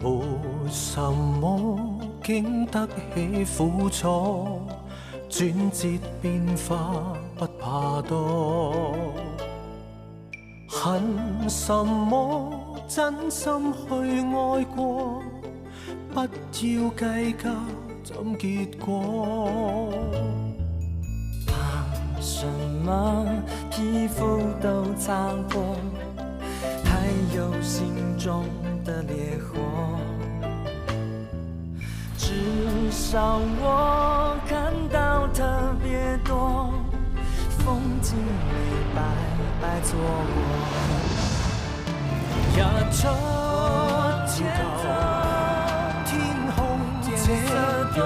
沒什麼經得起苦楚，轉折變化不怕多。恨什麼真心去愛過，不要計較怎結果。怕什麼皮膚都擦過，還有心中的烈火。至少我看到特別多風景沒白白錯過。日出天空這樣藍，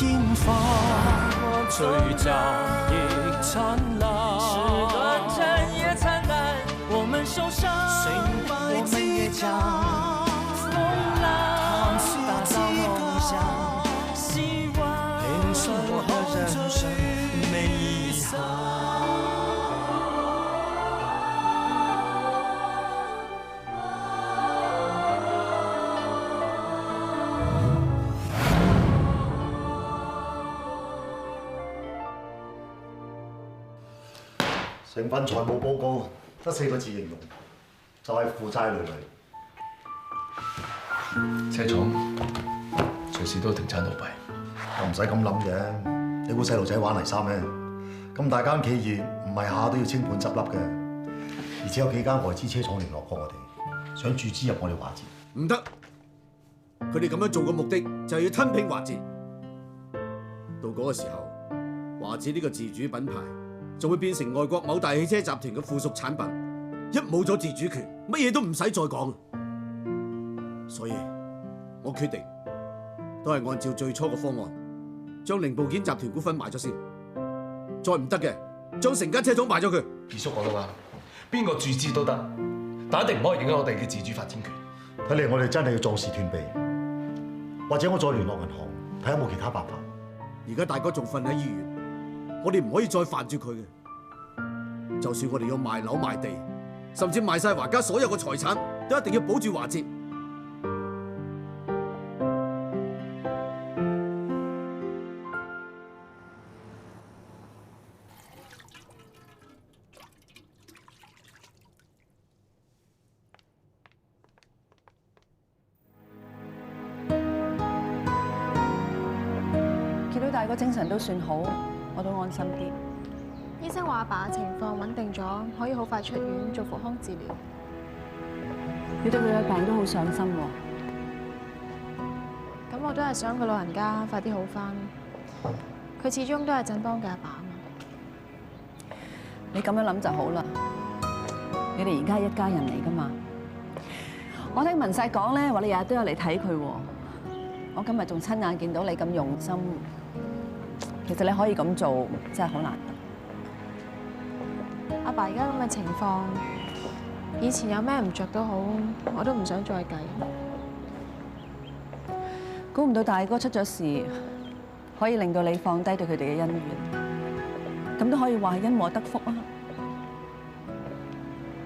煙花聚集亦燦爛，是短暫也燦爛。我們受傷，我們也將風浪打造夢想，希望我的人生沒遺憾。成份財務報告得4個字形容，就係負債累累。車廠隨時都停產倒閉，我唔使咁諗嘅。你估細路仔玩泥沙咩？咁大間企業唔係下下都要清盤執笠嘅，而且有幾間外資車廠聯絡過我哋，想注資入我哋華捷。唔得，佢哋咁樣做嘅目的就係要吞併華捷。到嗰個時候，華捷呢個自主品牌就會變成外國某大汽車集團嘅附屬產品，一冇咗自主權，乜嘢都唔使再講。所以，我決定都係按照最初嘅方案，將零部件集團股份賣咗先。再唔得嘅，將成間車廠賣咗佢。二叔講得啱，邊個注資都得，但一定唔可以影響我哋嘅自主發展權。睇嚟我哋真係要壯士斷臂，或者我再聯絡銀行睇下有冇其他辦法。而家大哥仲瞓喺醫院，我哋唔可以再煩住佢嘅。就算我哋要賣樓賣地，甚至賣晒華家所有嘅財產，都一定要保住華捷。見到大哥精神都算好，我都安心啲。醫生話阿爸嘅情況穩定咗，可以好快出院做復康治療。你對佢嘅病都好上心喎。咁我都係想佢老人家快啲好返。佢始終都係振邦嘅阿爸啊嘛。你咁樣諗就好啦。你哋而家係一家人嚟噶嘛？我聽文世講咧，話你日日都有嚟睇佢喎。我今日仲親眼見到你咁用心，其實你可以咁做，真係好難得。阿爸而家咁嘅情況，以前有咩唔着都好，我都唔想再計。估唔到大哥出咗事，可以令到你放低對佢哋嘅恩怨，咁都可以話係因禍得福啊！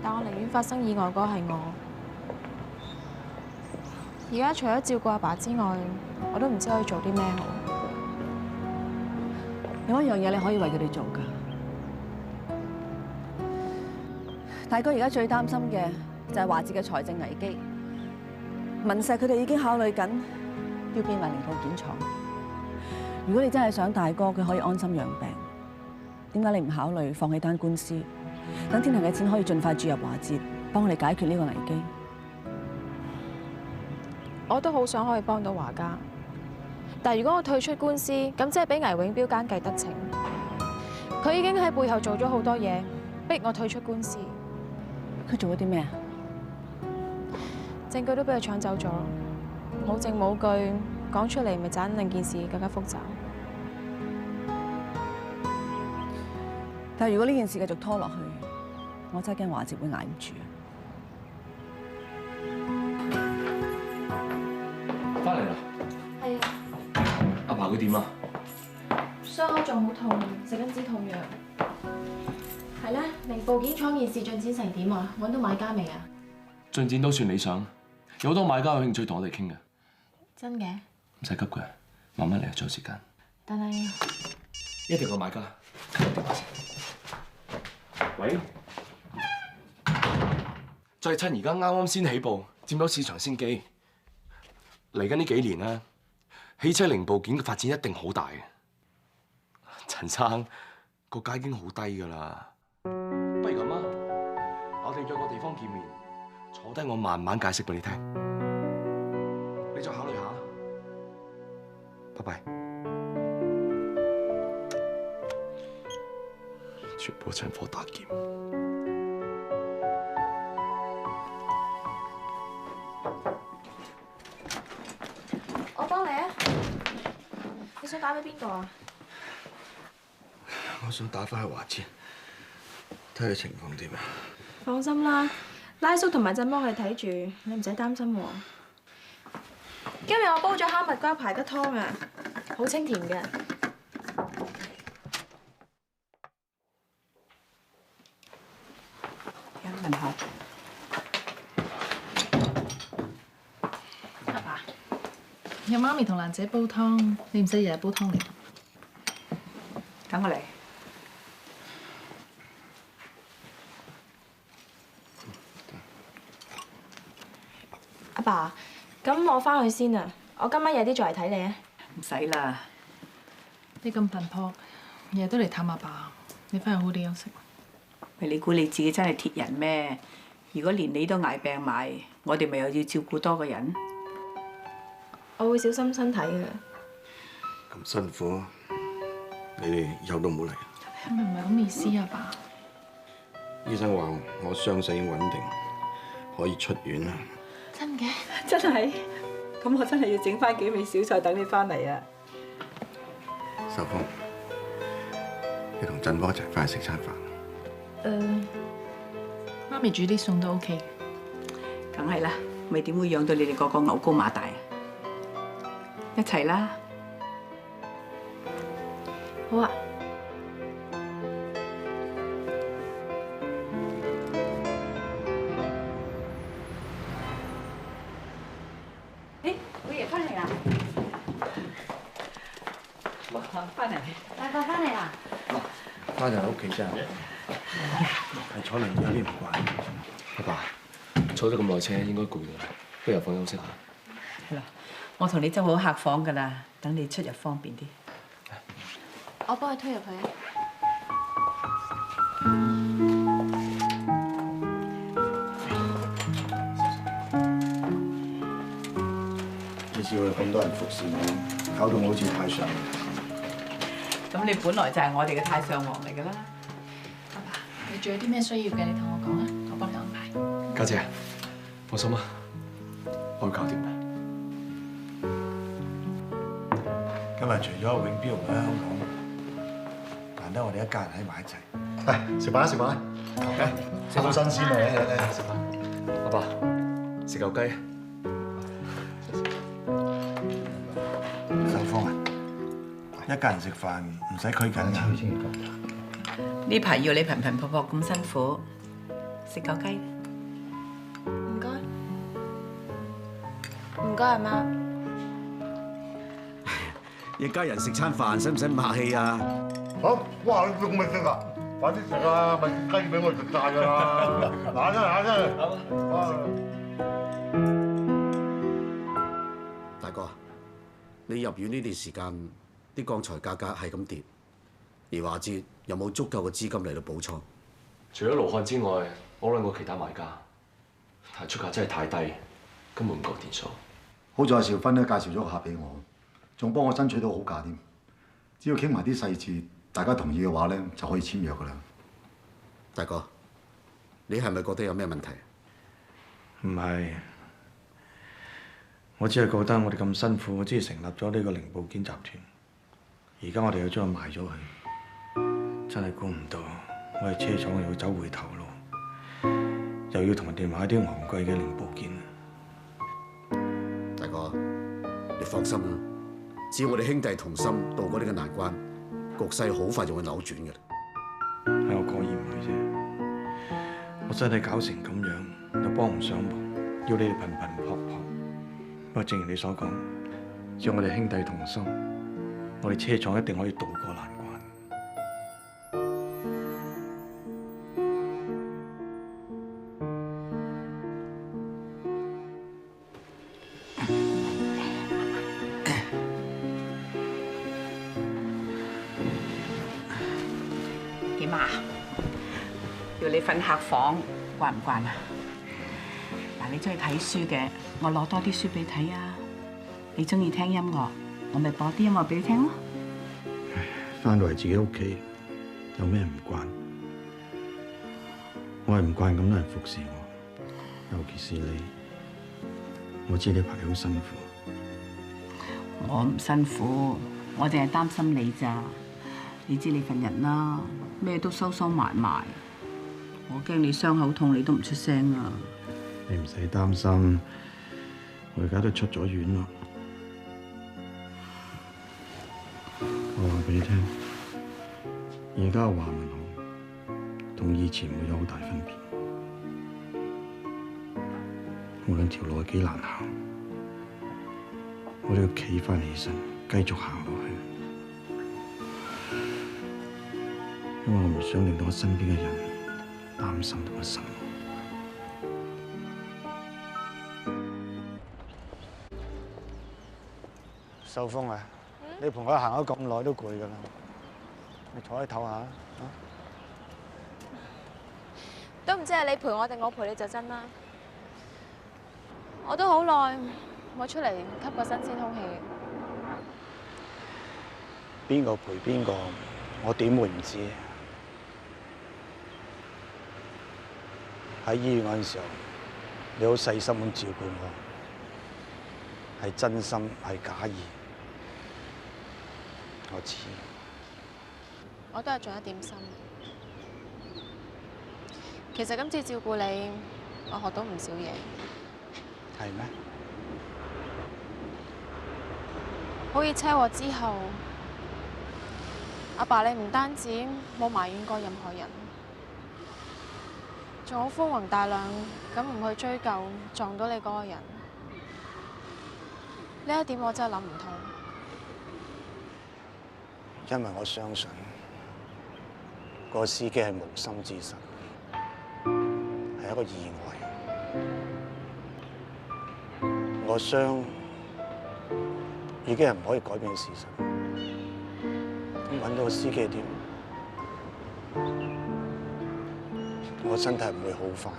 但我寧願發生意外嗰個係我。而家除咗照顧阿爸之外，我都唔知可以做啲咩好。有一樣嘢你可以為佢哋做㗎。大哥而家最擔心嘅就係華捷嘅財政危機。文石佢哋已經考慮緊要變為零部件廠。如果你真係想大哥佢可以安心養病，點解你唔考慮放棄單官司，等天恒嘅錢可以盡快注入華捷，幫我哋解決呢個危機？我都好想可以幫到華家，但如果我退出官司，咁即係俾倪永標奸計得逞。佢已經喺背後做咗好多嘢，逼我退出官司。佢做咗啲咩啊？證據都俾佢搶走咗，冇證冇據，講出嚟咪盞令件事更加複雜。但係如果呢件事繼續拖落去，我真係驚華捷會捱唔住。翻嚟啦。係啊。阿爸佢點啊？傷口仲好痛，食緊止痛藥。係咧，零部件廠件事進展成點啊？揾到買家未啊？進展都算理想，有好多買家有興趣同我哋傾嘅。真嘅？唔使急嘅，慢慢嚟，仲有時間。但係一定有買家，給我電話先。喂，就係趁而家啱啱先起步，佔到市場先機。嚟緊呢幾年咧，汽車零部件嘅發展一定好大嘅。陳生個價已經好低㗎啦，不如咁啊，我哋約個地方見面，坐低我慢慢解釋俾你聽，你再考慮下。拜拜。全部趁火打劫。我幫你啊！你想打俾邊個啊？我想打翻去華智，睇下情況點啊！放心啦，拉叔同埋振幫佢睇住，你唔使擔心喎。今日我煲咗蝦蜜瓜排骨湯啊，好清甜嘅。有問下。阿爸，有媽咪同蘭姐煲湯，你唔使日日煲湯嚟。等我嚟。阿爸，咁我翻去先啊，我今晚夜啲再嚟睇你啊。唔使啦，你咁頻撲，日日都嚟探阿爸，你翻去好啲休息。喂，你估你自己真係鐵人咩？如果連你都捱病埋，我哋咪又要照顧多個人？我會小心身體嘅。咁辛苦，你哋以後都唔好嚟。係咪唔係咁意思啊，爸？醫生話我傷勢已經穩定，可以出院啦。真嘅？真係？咁我真係要整翻幾味小菜等你翻嚟啊！秀芳，你同振波一齊翻去食餐飯。媽咪煮啲餸都 OK 嘅。梗係啦，咪點會養到你哋個個牛高馬大啊？一齊啦！好啊。誒，老爺翻嚟啦！翻嚟。大伯翻嚟啦！翻入屋企真係，係坐輪椅有啲唔慣。阿爸，坐咗咁耐車，應該攰啦，不如入房休息下。係啦，我同你執好客房㗎啦，等你出入方便啲。我幫佢推入去啊。你知我咁多人服侍我，搞到我好似太上。咁你本來就係我哋嘅太上皇嚟㗎啦。阿爸，你仲有啲咩需要嘅，你同我講啊，我幫你安排。家姐，放心啊，我會搞掂嘅。今日除咗永標唔喺香港，難得我哋一家人喺埋一齊。嚟食飯啦，食飯啦！食好新鮮啊！嚟食飯。阿爸，食嚿雞。秀芳啊，一家人食飯唔使拘謹㗎。呢排要你頻頻撲撲咁辛苦，食嚿雞。唔該。唔該，阿媽。一家人食餐飯，使唔使咁客氣啊？好，哇！你仲未食啊？快啲食啊！咪雞俾我食晒㗎啦！嗱，真係。大哥，你入院呢段時間，啲鋼材價格係咁跌，而華智有冇足夠嘅資金嚟到補倉？除咗盧漢之外，我揾過其他買家，但係出價真係太低，根本唔夠掂數。好在邵芬咧介紹咗個客俾我，仲幫我爭取到好價添。只要傾埋啲細節，大家同意嘅話咧，就可以簽約㗎啦。大哥，你係咪覺得有咩問題？唔係，我只係覺得我哋咁辛苦，我先成立咗呢個零部件集團。而家我哋要將佢賣咗佢，真係估唔到，我哋車廠又要走回頭路，又要同人哋買啲昂貴嘅零部件。大哥，你放心啦，只要我哋兄弟同心渡過呢個難關，局勢好快就會扭轉嘅啦。係我過意唔去啫，我身體搞成咁樣，又幫唔上忙，要你哋頻頻撲撲。不過正如你所講，只要我哋兄弟同心，我哋車廠一定可以渡過難關。點啊？要你瞓客房，慣唔慣啊？嗱，你中意睇書嘅，我攞多啲書俾你睇啊！你中意聽音樂，我咪播啲音樂俾你聽咯。翻到嚟自己屋企，有咩唔慣？我係唔慣咁多人服侍我，尤其是你。我知你排好辛苦。我唔辛苦，我淨係擔心你咋。你知你份人啦，咩都收收埋埋，我驚你傷口痛，你都唔出聲啊！你唔使擔心，我而家都出咗院啦。我話俾你聽，而家嘅華文行同以前會有好大分別。無論條路係幾難行，我都要企返起身，繼續行落去。因為我唔想令到我身邊嘅人擔心同埋失望。秀峰啊，你陪我行咗咁耐都攰㗎啦，你坐喺唞下啊！都唔知係你陪我定我陪你就真啦。我都好耐冇出嚟吸個新鮮空氣。邊個陪邊個，我點會唔知？喺醫院嗰陣時候，你好細心咁照顧我，係真心係假意，我知。我都係盡一點心。其實今次照顧你，我學到唔少嘢。係咩？好似車禍之後，阿爸你唔單止冇埋怨過任何人，仲好寬宏大量咁唔去追究撞到你嗰個人。呢一點我真係諗唔通。因為我相信個司機係無心之失，係一個意外。個傷已經係唔可以改變嘅事實。咁揾到個司機點？我身體唔會好返，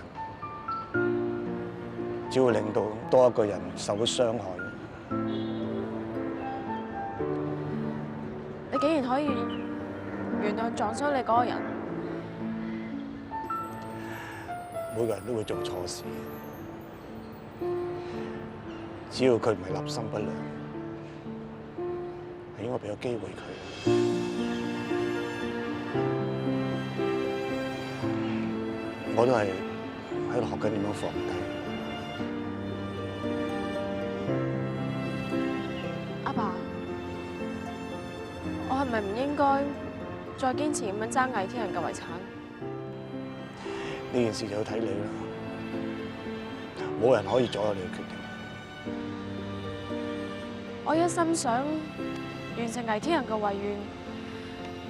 只會令到多一個人受到傷害。你竟然可以原諒撞傷你嗰個人？每個人都會做錯事，只要佢唔係立心不良，係應該俾個機會佢。我都係喺度學緊點樣放低。阿爸，我係咪唔應該再堅持咁樣爭魏天人嘅遺產？呢件事就要睇你啦，冇人可以左右你嘅決定。我一心想完成魏天人嘅遺願，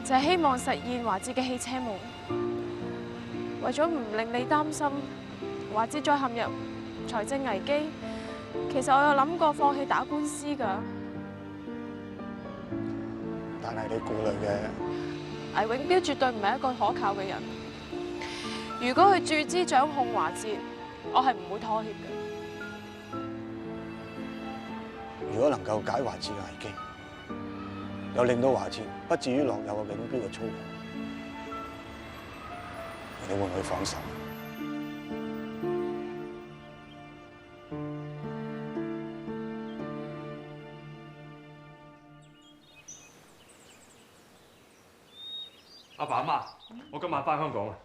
就係希望實現華智嘅汽車夢。為咗唔令你擔心華智再陷入財政危機，其實我有諗過放棄打官司㗎。但係你顧慮嘅魏永標絕對唔係一個可靠嘅人。如果佢注資掌控華智，我係唔會妥協嘅。如果能夠解華智嘅危機，又令到華智不至於落入永標嘅操控，你會唔會放手？阿爸阿媽，我今晚翻香港啊！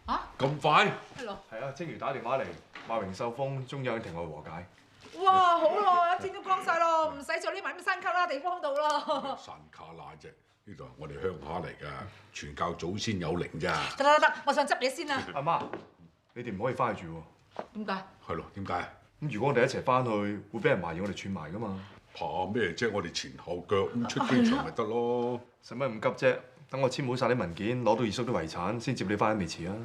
嚇？咁快？係咯。係啊，青如打電話嚟，話榮秀峰終於肯同我和解。哇！好咯，天都光晒咯，唔使再匿埋喺山卡拉地方度咯。山卡拉啫，呢度係我哋鄉下嚟㗎，全靠祖先有靈咋。得，我想執嘢先啊。阿媽，你哋唔可以翻去住喎。點解？係咯，點解？咁如果我哋一齊翻去，會俾人懷疑我哋串埋噶嘛？怕咩啫？我哋前後腳咁出機場咪得咯。使乜咁急啫？等我簽好晒啲文件，攞到二叔啲遺產，先接你翻去未遲啊！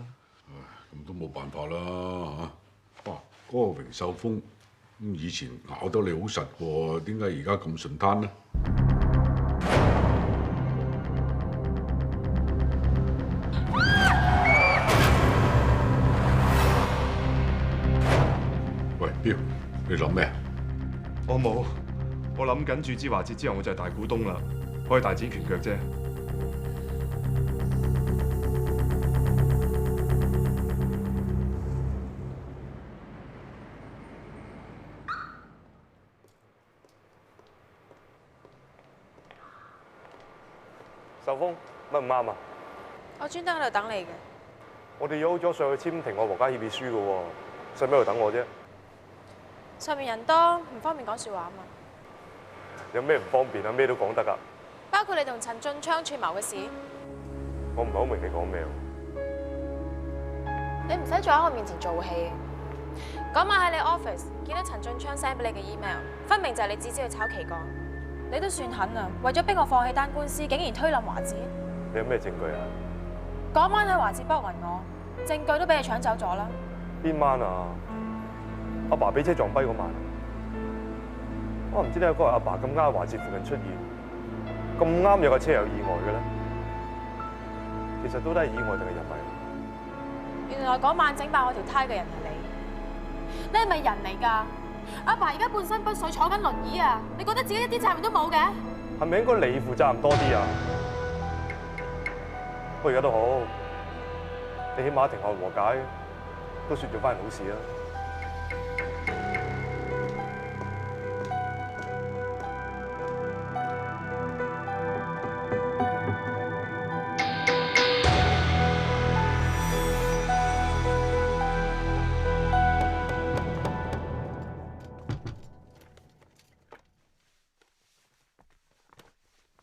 咁都冇辦法啦嚇。哇！嗰個榮秀峰以前咬得你好實喎，點解而家咁順攤呢？喂，彪，你諗咩？我冇，我諗緊注資華捷之後，我就係大股東啦，可以大展拳腳啫。秀峰，乜唔啱啊？我專登喺度等你嘅。我哋約好咗上去簽庭外和解協議書嘅喎，使咩喺度等我啫？上面人多，唔方便講説話啊嘛。有咩唔方便啊？咩都講得㗎。包括你同陳俊昌串謀嘅事。我唔係好明你講咩你唔使再喺我面前做戲。嗰晚喺你 office 見到陳俊昌 send 俾你嘅 email， 分明就係你指使佢炒旗杆。你都算狠啊！為咗逼我放棄單官司，竟然推冧華捷。你有咩證據啊？嗰晚喺華捷幫暈我，證據都俾你搶走咗啦。邊晚啊？阿爸俾車撞跛嗰晚。我唔知點解嗰日阿爸咁啱喺華捷附近出現，咁啱有架車有意外嘅咧。其實到底係意外定係人為？原來嗰晚整爆我條胎嘅人係你。你係咪人嚟㗎？阿爸而家半身不遂坐緊輪椅啊！你覺得自己一啲責任都冇嘅？係咪應該你負責任多啲啊？不過而家都好，你起碼庭外和解，都算做翻好事啊！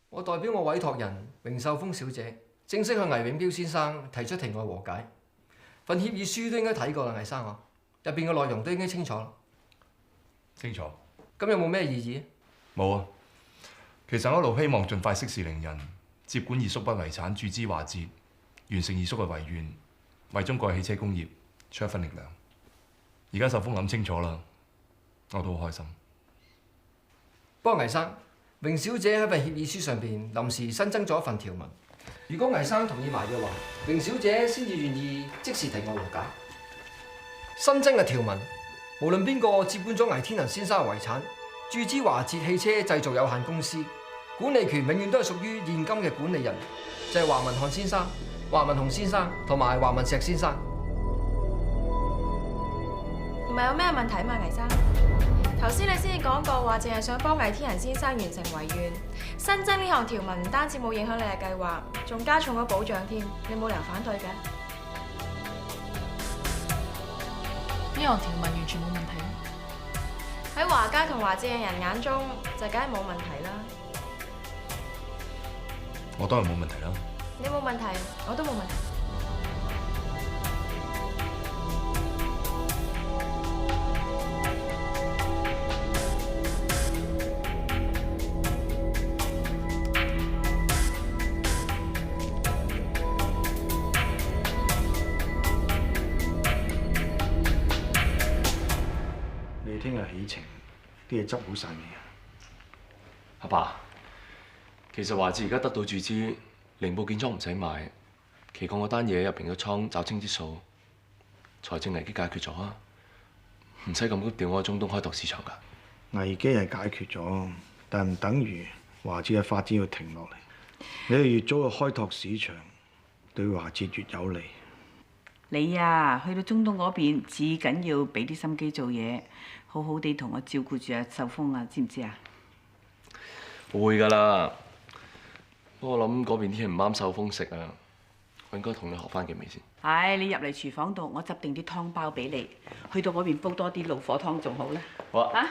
我代表我委託人榮秀峰小姐，正式向魏永彪先生提出庭外和解。份協議書都應該睇過啦，魏生我入邊嘅內容都應該清楚啦。清楚。咁有冇咩異議？冇啊。其實我一路希望盡快息事寧人，接管二叔筆遺產，注資華捷，完成二叔嘅遺願，為中國汽車工業出一分力量。而家秀峰諗清楚啦，我都好開心。不過魏生，榮小姐喺份協議書上邊臨時新增咗一份條文，如果魏生同意埋嘅話，榮小姐先至願意即時庭外和解。新增嘅條文，無論邊個接管咗魏天能先生嘅遺產，注資華捷汽車製造有限公司，管理權永遠都係屬於現今嘅管理人，就係華文漢先生、華文雄先生同埋華文石先生。唔係有咩問題嘛，魏生？頭先你先至講過話，淨係想幫魏天仁先生完成遺願。新增呢項條文唔單止冇影響你嘅計劃，仲加重咗保障添。你冇理由反對嘅。呢項條文完全冇問題。喺華家同華捷嘅人眼中，就梗係冇問題啦。我當然冇問題啦。你冇問題，我都冇問題。聽日起程，啲嘢執好晒未啊？阿爸，其實華捷而家得到注資，零部件倉唔使買，期鋼嗰單嘢入邊嘅倉找清啲數，財政危機解決咗啊，唔使咁急調我去中東開拓市場㗎。危機係解決咗，但唔等於華捷嘅發展要停落嚟。你哋越早去開拓市場，對華捷越有利。你啊，去到中東嗰邊，至緊要俾啲心機做嘢，好好地同我照顧住阿秀峰啊，知唔知啊？會㗎啦，不過我諗嗰邊啲嘢唔啱秀峰食啊，我應該同你學翻幾味先。唉，你入嚟廚房度，我執定啲湯包俾你，去到嗰邊煲多啲老火湯仲好啦。好啊。嚇！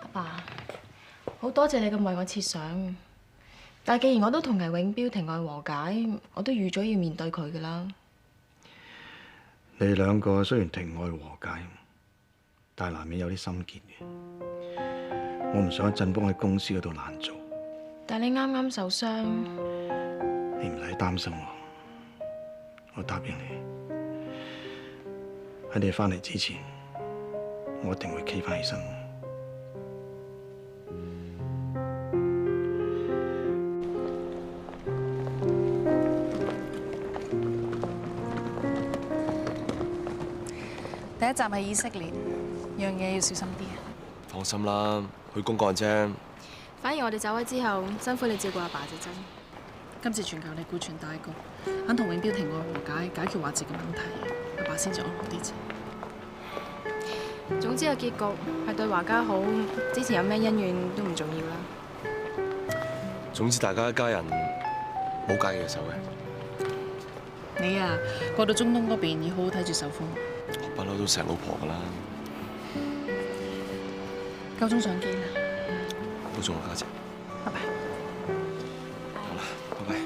阿爸，好多謝你咁為我設想，但係既然我都同倪永標庭外和解，我都預咗要面對佢㗎啦。你哋兩個雖然庭外和解，但係難免有啲心結嘅。我唔想振邦喺公司嗰度難做。但係你啱啱受傷，你唔使擔心我，我答應你，喺你翻嚟之前，我一定會企翻起身。第一站係以色列，樣嘢要小心啲。放心啦，去公幹啫。反而我哋走咗之後，辛苦你照顧阿爸就真。今次全靠你顧全大局，肯同永標庭外和解，解決華智嘅問題，阿爸先至安樂啲啫。總之個結局係對華家好，之前有咩恩怨都唔重要啦。總之大家一家人，冇介意嘅手嘅。你啊，過到中東嗰邊要好好睇住手風。不嬲都錫老婆㗎啦。夠鐘上機啦。保重啊，家姐。拜拜。好啦，拜拜。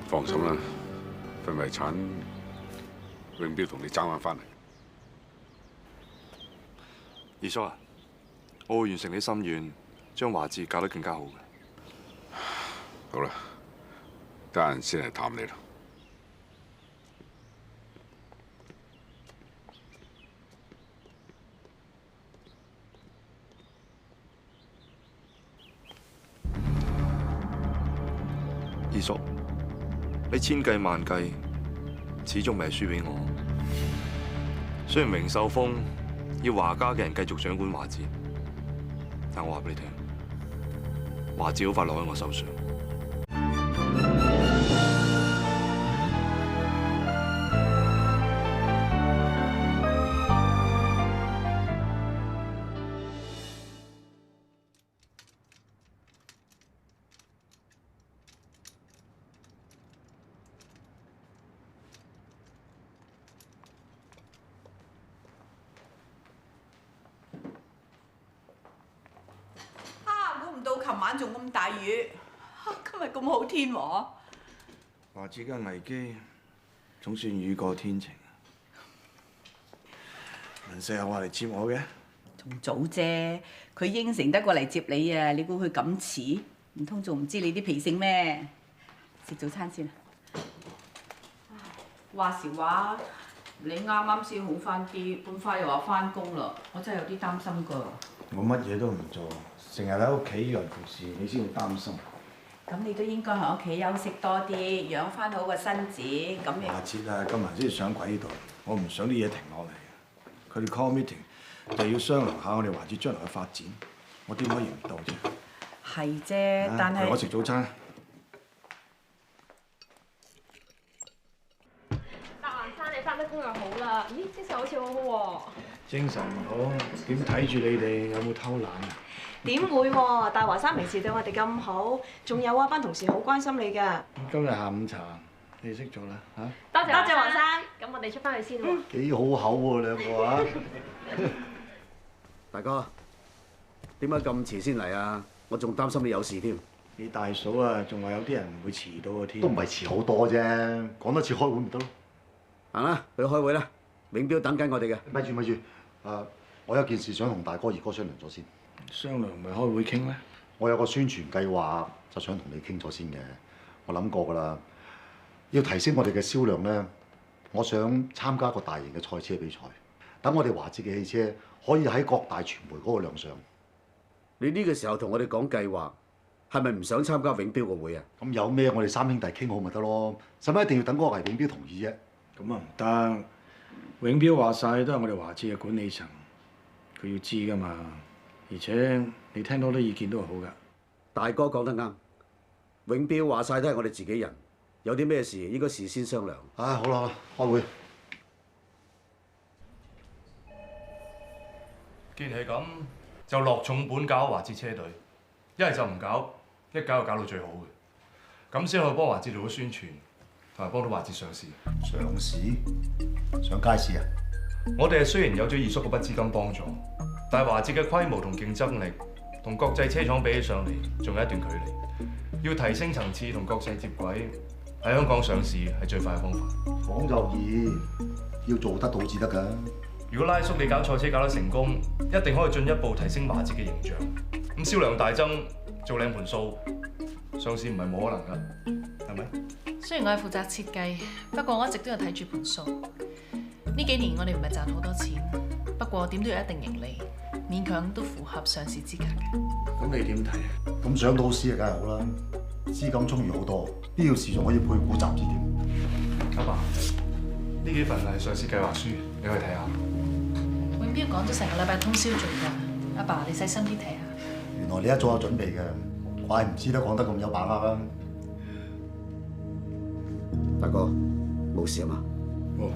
放心啦，份遺產永標同你爭翻嚟。二叔啊，我會完成你心願，將華智教得更加好嘅。好啦，得閒先嚟探你啦。二叔，你千計萬計，始終未係輸俾我。雖然榮壽峰要華家嘅人繼續掌管華智，但我話俾你聽，華智好快落喺我手上。到琴晚仲咁大雨，今日咁好天喎。華智嘅危機總算雨過天晴。文世又話嚟接我嘅，仲早啫，佢應承得過嚟接你啊！你估佢咁遲？唔通仲唔知你啲脾性咩？食早餐先啦。話時話，你啱啱先好翻啲，咁快又話翻工啦，我真係有啲擔心㗎。我乜嘢都唔做，成日喺屋企養服侍，你先會擔心。咁你都應該喺屋企休息多啲，養翻好個身子。咁你華智啊，今日先上軌道，我唔想啲嘢停落嚟。佢哋 call meeting 就要商量下我哋華智將來嘅發展，我點可以唔到啫？係啫，但係陪我食早餐。白雲山，你翻得工又好啦，咦，精神好似好好喎。精神唔好，點睇住你哋有冇偷懶啊？點會喎？大華山平時對我哋咁好，仲有啊班同事好關心你㗎。今日下午茶你識做啦嚇？多謝華山，咁我哋出翻去先喎。幾好口喎兩個啊！大哥，點解咁遲先嚟啊？我仲擔心你有事添。你大嫂啊，仲話有啲人唔會遲到啊添。都唔係遲好多啫，講多次開會咪得咯。行啦，去開會啦。永標等緊我哋嘅。咪住咪住，我有件事想同大哥二哥商量咗先。商量唔係開會傾咩？我有個宣傳計劃，就想同你傾咗先嘅。我諗過㗎啦，要提升我哋嘅銷量咧，我想參加一個大型嘅賽車比賽，等我哋華智嘅汽車可以喺各大傳媒嗰個亮相。你呢個時候同我哋講計劃，係咪唔想參加永標個會啊？咁有咩我哋三兄弟傾好咪得咯？使乜一定要等嗰個魏永標同意啫？咁啊唔得，永標話晒都係我哋華智嘅管理層，佢要知㗎嘛。而且你聽到啲意見都係好㗎。大哥講得啱，永標話晒都係我哋自己人，有啲咩事應該事先商量。好啦，開會。既然係咁，就落重本搞華智車隊，一係就唔搞，一搞就搞到最好嘅，咁先可以幫華智做咗宣傳，同埋幫到華捷上市。上市？上街市啊？我哋係雖然有咗二叔嗰筆資金幫助，但係華捷嘅規模同競爭力同國際車廠比起上嚟，仲有一段距離。要提升層次同國際接軌，喺香港上市係最快嘅方法。講就易，要做得到至得㗎。如果拉叔你搞賽車搞得成功，一定可以進一步提升華捷嘅形象。咁銷量大增，做靚盤數，上市唔係冇可能㗎，係咪？雖然我係負責設計，不過我一直都有睇住盤數。呢幾年我哋唔係賺好多錢，不過點都有一定盈利，勉強都符合上市資格嘅。咁你點睇？咁上到市啊，梗係好啦，資金充裕好多，必要時仲可以配股集資添。阿爸，呢幾份係上市計劃書，你可以睇下。永標講咗成個禮拜通宵做㗎，阿爸你細心啲睇下。原來你一早有準備嘅，怪唔知得講得咁有把握啦。大哥，冇事啊嘛？哦，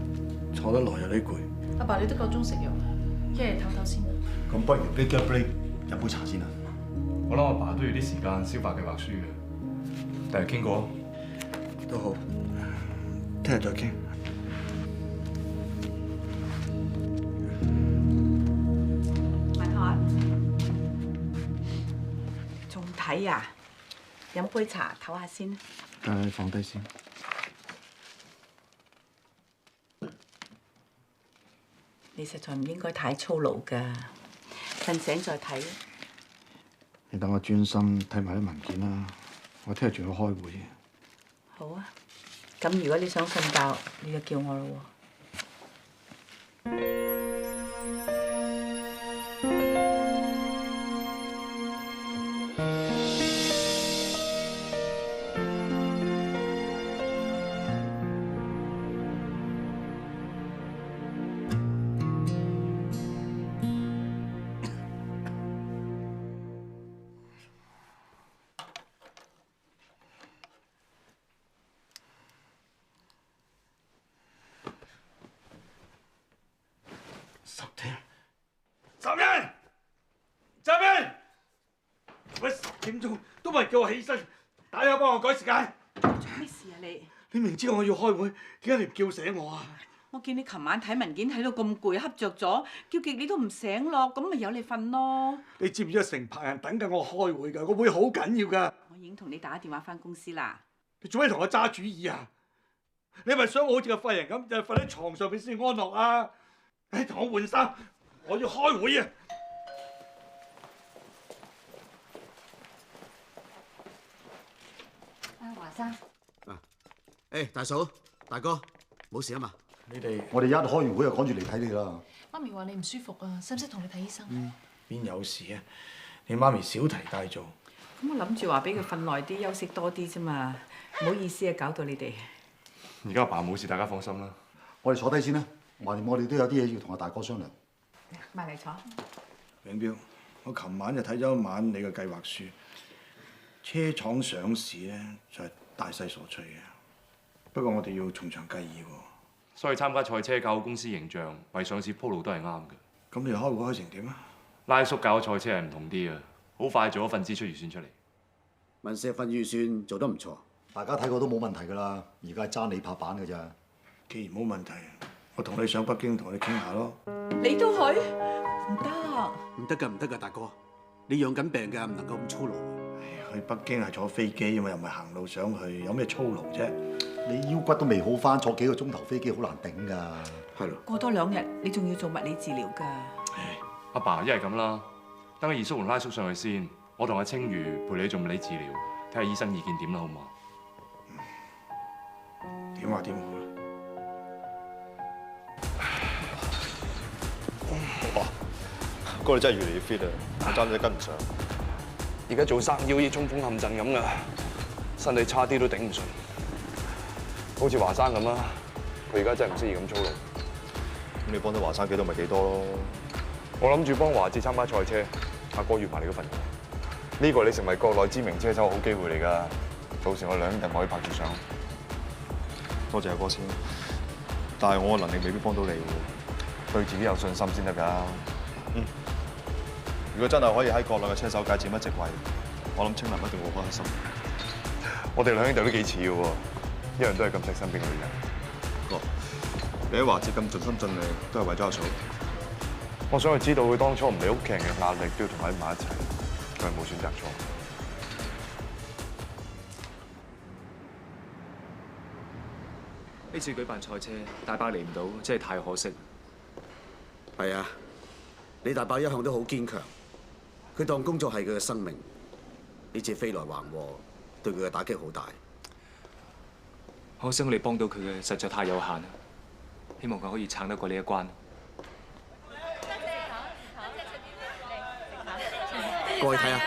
坐得耐有啲攰。阿爸你都夠鐘食藥，一係唞唞先啦。咁不如 break 一 break，飲杯茶先啦。我諗阿爸都要啲時間消化計劃書嘅，第日傾過都好，聽日再傾。文海，仲睇啊？飲杯茶唞下先。你放低先。你實在唔應該太操勞㗎，瞓醒再睇。你等我專心睇埋啲文件啦，我聽日仲要開會。好啊，咁如果你想瞓覺，你就叫我咯喎。10點鐘都冇人叫我起身，打電話幫我改時間。做咩事啊你？你明知我要開會，點解你唔叫醒我啊？我見你琴晚睇文件睇到咁攰，瞌着咗，叫極你都唔醒咯，咁咪由你瞓咯。你知唔知成排人等緊我開會㗎？個會好緊要㗎。我已經同你打電話翻公司啦。你做咩同我揸主意啊？你係咪想我好似個廢人咁，就瞓喺床上邊先安樂啊？你同我換衫，我要開會啊！華生，大嫂、大哥，冇事啊嘛？我哋一開完會就趕住嚟睇你啦。媽咪話你唔舒服啊，使唔使同你睇醫生？邊有事啊？你媽咪小題大做。咁我諗住話俾佢瞓耐啲，休息多啲啫嘛。唔好意思啊，搞到你哋。而家阿爸冇事，大家放心啦。我哋坐低先啦，橫掂我哋都有啲嘢要同阿大哥商量。埋嚟坐。永標，我琴晚就睇咗一晚你嘅計劃書。車廠上市咧就係大勢所趨嘅，不過我哋要從長計議喎。所以參加賽車搞好公司形象，為上市鋪路都係啱嘅。咁你開會開成點啊？拉叔搞賽車係唔同啲啊，好快做咗份支出預算出嚟。文石份預算做得唔錯，大家睇過都冇問題㗎啦。而家係爭你拍板㗎咋。既然冇問題，我同你上北京同你傾下咯。你都去？唔得。唔得㗎，唔得㗎，大哥，你養緊病㗎，唔能夠咁操勞。去北京係坐飛機嘛，又唔係行路上去，有咩操勞啫？你腰骨都未好翻，坐幾個鐘頭飛機好難頂㗎。係咯。過多2日，你仲要做物理治療㗎。阿爸，一係咁啦，等阿二叔同拉叔上去先，我同阿青如陪你做物理治療，睇下醫生意見點啦，好唔好？點話點好啦。哇！哥你真係越嚟越 fit 啊！我爭啲跟唔上。而家做生意好似衝鋒陷陣咁噶，身體差啲都頂唔順。好似華生咁啦，佢而家真係唔適宜咁操勞。咁你幫到華生幾多咪幾多咯？我諗住幫華捷參加賽車，阿哥預埋你嗰份。呢個你成為國內知名車手好機會嚟㗎，到時我兩兄弟咪可以拍住上。多謝阿哥先，但係我嘅能力未必幫到你喎。對自己有信心先得㗎。如果真係可以喺國內嘅車手界佔一席位，我諗青林一定會好開心。我哋兩兄弟都幾似嘅喎，一樣都係咁錫身邊嘅女人。哥，你喺華捷咁盡心盡力，都係為咗阿嫂。我想佢知道佢當初唔理屋企人嘅壓力，都要同佢喺埋一齊，佢係冇選擇錯。呢次舉辦賽車，大伯嚟唔到，真係太可惜。係啊，李大伯一向都好堅強，佢當工作係佢嘅生命。呢次飛來橫禍，對佢嘅打擊好大。可惜我哋幫到佢嘅實在太有限啦，希望佢可以撐得過呢一關。過去睇下。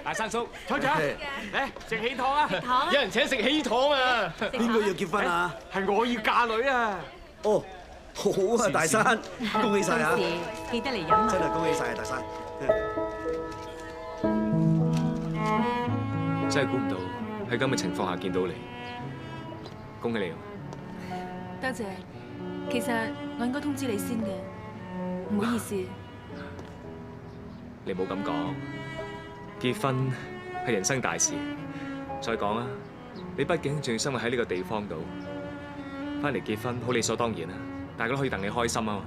大山叔，廠長，嚟食喜糖啊！糖有人請食喜糖啊！邊個要結婚啊？係我要嫁女啊！哦，好啊，大山，恭喜晒啊！記得嚟飲啊！真係恭喜晒啊，大山！真係估唔到喺咁嘅情況下見到你，恭喜你！多謝，其實我應該通知你先嘅，唔好意思。你唔好咁講，結婚係人生大事。再講啊，你畢竟仲要生活喺呢個地方度，翻嚟結婚好理所當然啦，大家都可以戥你開心啊嘛。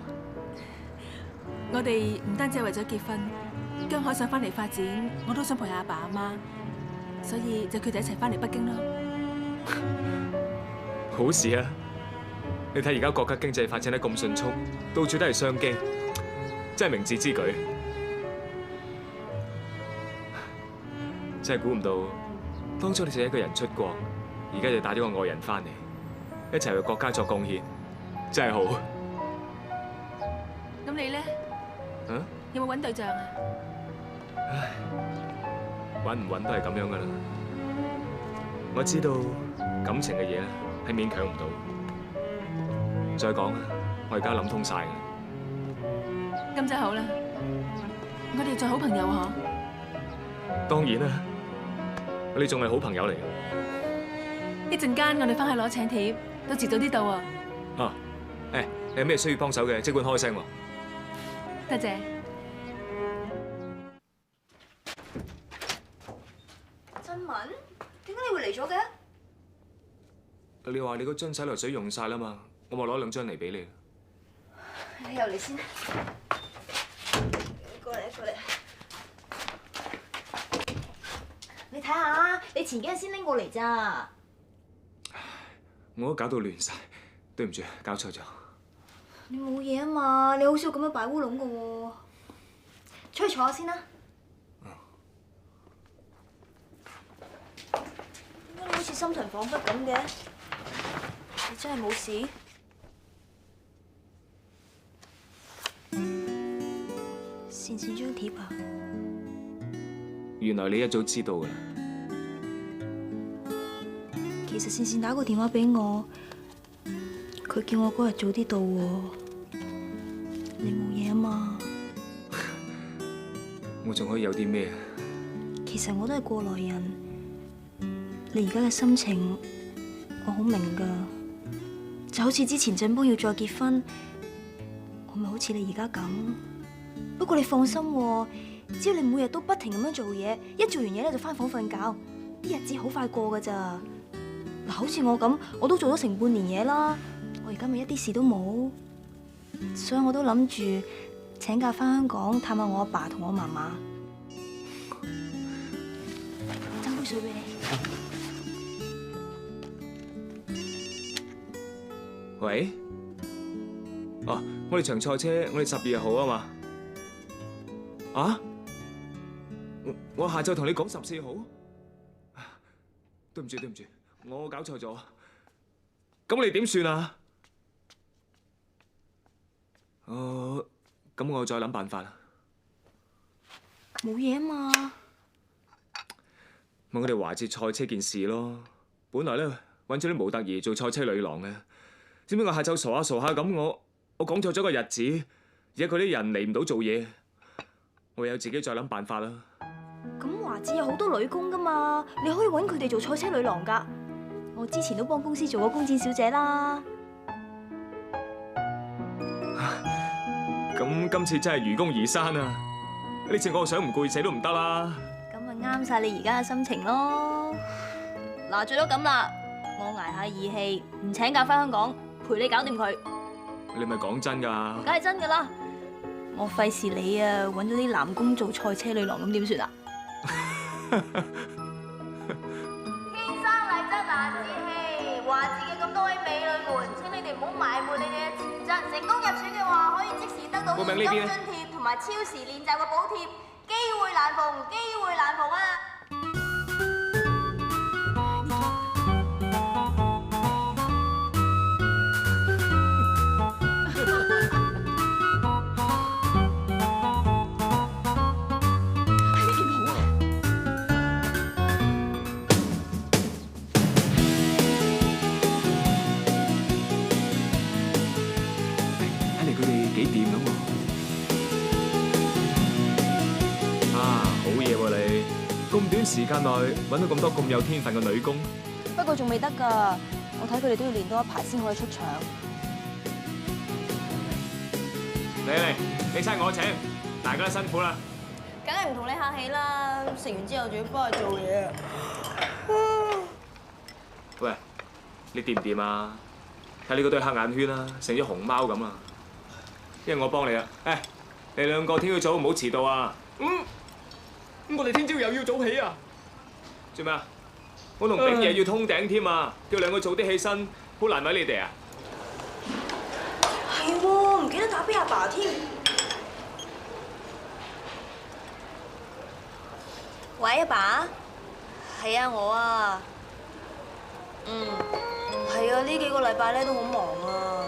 我哋唔單止係為咗結婚，江海想翻嚟發展，我都想陪下阿爸阿媽，所以就決定一齊翻嚟北京咯。好事啊！你睇而家國家經濟發展得咁迅速，到處都係商機，真係明智之舉。真係估唔到，當初你淨係一個人出國，而家就帶咗個愛人翻嚟，一齊為國家作貢獻，真係好。咁你咧？啊？有冇揾對象啊？唉，揾唔揾都係咁樣噶啦。我知道感情嘅嘢咧係勉強唔到。再講啦，我而家諗通晒嘅。咁就好啦，我哋做好朋友嗬。當然啦，我哋仲係好朋友嚟。一陣間我哋翻去攞請帖，到遲早啲到啊。啊，誒，你有咩需要幫手嘅，即管開聲喎。多謝。振文，點解你會嚟咗嘅？你話你個樽洗頭水用晒啦嘛，我咪攞2樽嚟俾你。你又嚟先，過嚟過嚟。你睇下，你前幾日先拎過嚟咋？我都搞到亂晒，對唔住，搞錯咗。你冇嘢啊嘛，你好少咁樣擺烏龍噶喎。出去坐下先啦。點解你好似心神恍惚咁嘅？你真係冇事？倩倩張貼啊！原來你一早知道㗎啦。其實倩倩打個電話俾我，佢叫我嗰日早啲到喎。你冇嘢啊嘛？我仲可以有啲咩啊？其實我都係過來人，你而家嘅心情我好明㗎。就好似之前振邦要再結婚，我咪好似你而家咁。不過你放心喎，只要你每日都不停咁樣做嘢，一做完嘢咧就返房瞓覺，啲日子好快過㗎咋。嗱，好似我咁，我都做咗成半年嘢啦，我而家咪一啲事都冇，所以我都諗住請假返香港探下我阿爸同我媽媽。斟杯水俾你。喂？哦，我哋場賽車，我哋12日好啊嘛？啊？我下晝同你講14號？對唔住對唔住，我搞錯咗。咁你點算啊？咁我再諗辦法啦。冇嘢啊嘛。咪我哋華捷賽車件事咯。本來咧揾咗啲模特兒做賽車女郎嘅。知唔知我下晝傻下傻下咁，我講錯咗個日子，而家佢啲人嚟唔到做嘢，我唯有自己再諗辦法啦。咁華捷有好多女工噶嘛，你可以揾佢哋做賽車女郎噶。我之前都幫公司做過工展小姐啦。咁今次真係愚公移山啊！呢次我想唔攰死都唔得啦。咁咪啱晒你而家嘅心情咯。嗱，最多咁啦，我捱下義氣，唔請假翻香港，陪你搞掂佢。你咪講真㗎？梗係真㗎啦！我費事你啊揾咗啲男工做賽車女郎咁點算啊？天生麗質難自棄，話自己咁多位美女們，請你哋唔好埋沒你哋嘅潛質。成功入選嘅話，可以即時得到現金津貼同埋超時練習嘅補貼，機會難逢，機會難逢啊！咁短時間內揾到咁多咁有天分嘅女工，不過仲未得㗎，我睇佢哋都要練多一排先可以出場。嚟，你猜我請，大家都辛苦啦。梗係唔同你客氣啦，食完之後仲要幫佢做嘢。喂，你掂唔掂啊？睇你嗰對黑眼圈啦，成隻熊貓咁啊！一係我幫你啊，你兩個聽朝早唔好遲到啊！咁我哋聽朝又要早起啊！做咩啊？我同炳爺要通頂添啊！叫兩個早啲起身，好難為你哋啊！係喎，唔記得打俾阿爸添。喂，阿爸，係啊，我啊，係啊，呢幾個禮拜咧都好忙啊，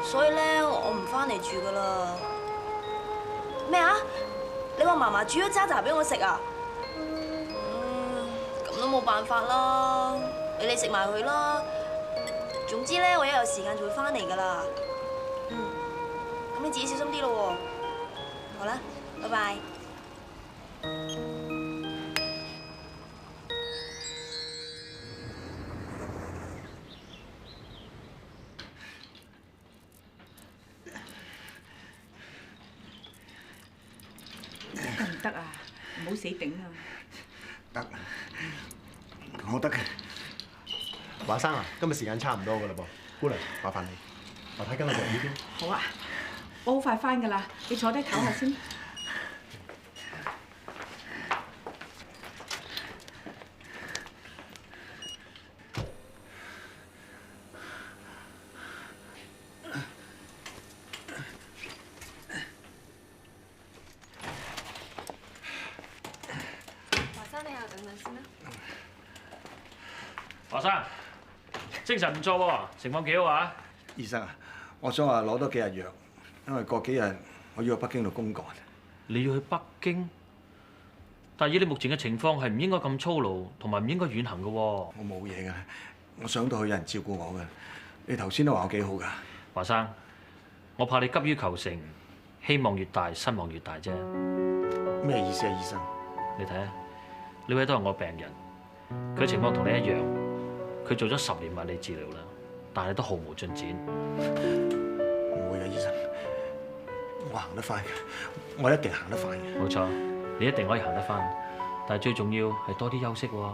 所以咧我唔翻嚟住噶啦。咩啊？你話嫲嫲煮咗渣渣俾我食啊？咁都冇辦法啦，俾你食埋佢啦。總之咧，我一有時間就會翻嚟噶啦。咁你自己小心啲咯喎。好啦，拜拜。得唔得啊？唔好死頂啊！得，我得嘅。華生啊，今日時間差唔多噶啦噃，姑娘麻煩你，我睇緊我隻耳邊。好啊，我好快翻噶啦，你坐低唞下先。華生，精神唔錯喎，情況幾好啊？醫生啊，我想話攞多幾日藥，因為過幾日我要去北京度公幹。你要去北京？但係以你目前嘅情況係唔應該咁操勞，同埋唔應該遠行嘅喎。我冇嘢㗎，我想到去有人照顧我㗎。你頭先都話我幾好㗎。華生，我怕你急於求成，希望越大，失望越大啫。咩意思啊，醫生？你睇下，呢位都係我病人，佢情況同你一樣。佢做咗10年物理治療啦，但係都毫無進展。唔會嘅，醫生，我行得快嘅，我一定行得快嘅。冇錯，你一定可以行得返，但係最重要係多啲休息喎。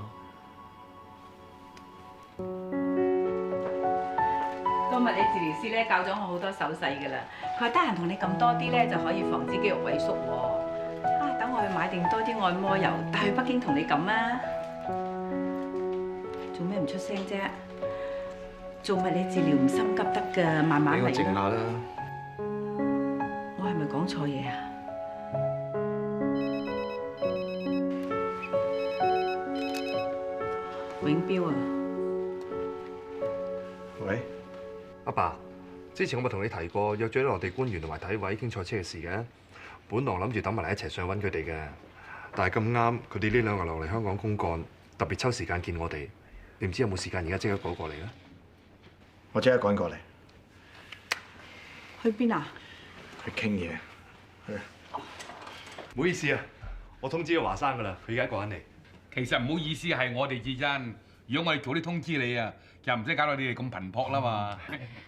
個物理治療師咧教咗我好多手勢㗎啦，佢話得閒同你撳多啲咧就可以防止肌肉萎縮喎。等我去買定多啲按摩油，帶去北京同你撳啊！做咩唔出聲啫？做物理治療唔心急得㗎，慢慢嚟啦。俾我靜下啦。我係咪講錯嘢啊？永標啊！喂，阿爸，之前我咪同你提過約咗啲內地官員同埋體委傾賽車嘅事嘅，本來諗住等埋嚟一齊上揾佢哋嘅，但係咁啱佢哋呢兩日落嚟香港公幹，特別抽時間見我哋。你唔知有冇時間而家即刻趕過嚟咧？我即刻趕過嚟。去邊啊？去傾嘢。唔好意思啊，我通知咗華生噶啦，佢而家一個人嚟。其實唔好意思係我哋至真，如果我哋早啲通知你啊，就唔使搞到你哋咁頻撲啦嘛。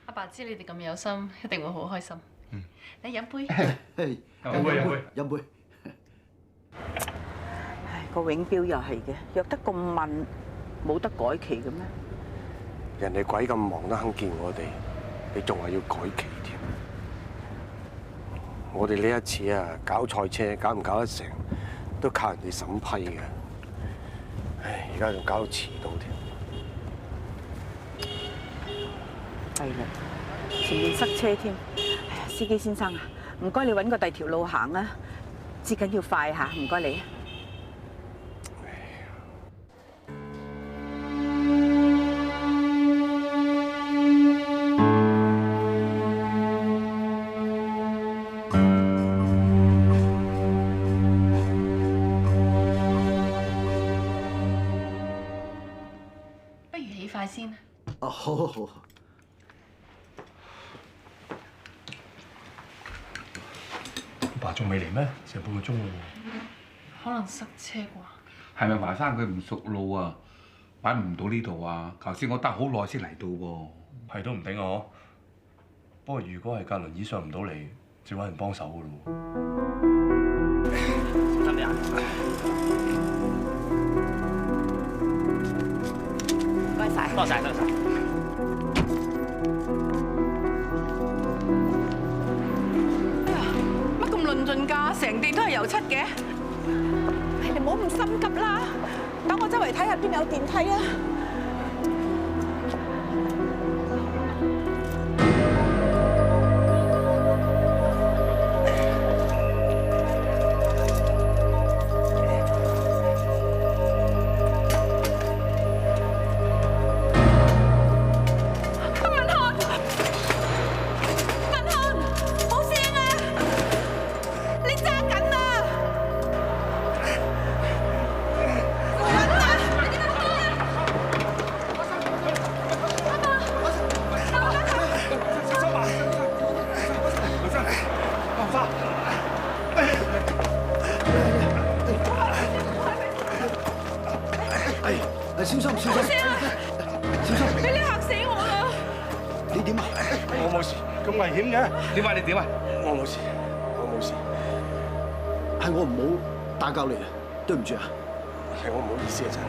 阿爸知你哋咁有心，一定會好開心。你飲杯。飲杯。唉，個永標又係嘅，約得咁問。冇得改期嘅咩？人哋鬼咁忙都肯見我哋，你仲話要改期添？我哋呢一次啊，搞賽車搞唔搞得成，都靠人哋審批嘅。唉，而家仲搞到遲到添。係啦，前面塞車添。哎呀，司機先生啊，唔該你揾個第二條路行啊，至緊要快嚇，唔該你。不如起快先。哦，好好好。爸仲未嚟咩？成半個鐘咯可能塞車啩？係咪華山佢唔熟路啊？揾唔到呢度啊？頭先我等好耐先嚟到喎。係都唔頂我。不過如果係架輪椅上唔到嚟，就揾人幫手噶咯。小心啲啊！唔該晒，多謝多謝。乜咁論盡㗎？成地都係油漆嘅。你唔好咁心急啦，等我周圍睇下邊有電梯啊！小心小心！小心！俾你嚇死我啦！你點啊？我冇事，咁危險嘅？點啊？你點啊？我冇事，我冇事。係我唔好打攪你啊，對唔住啊。係我唔好意思啊，真。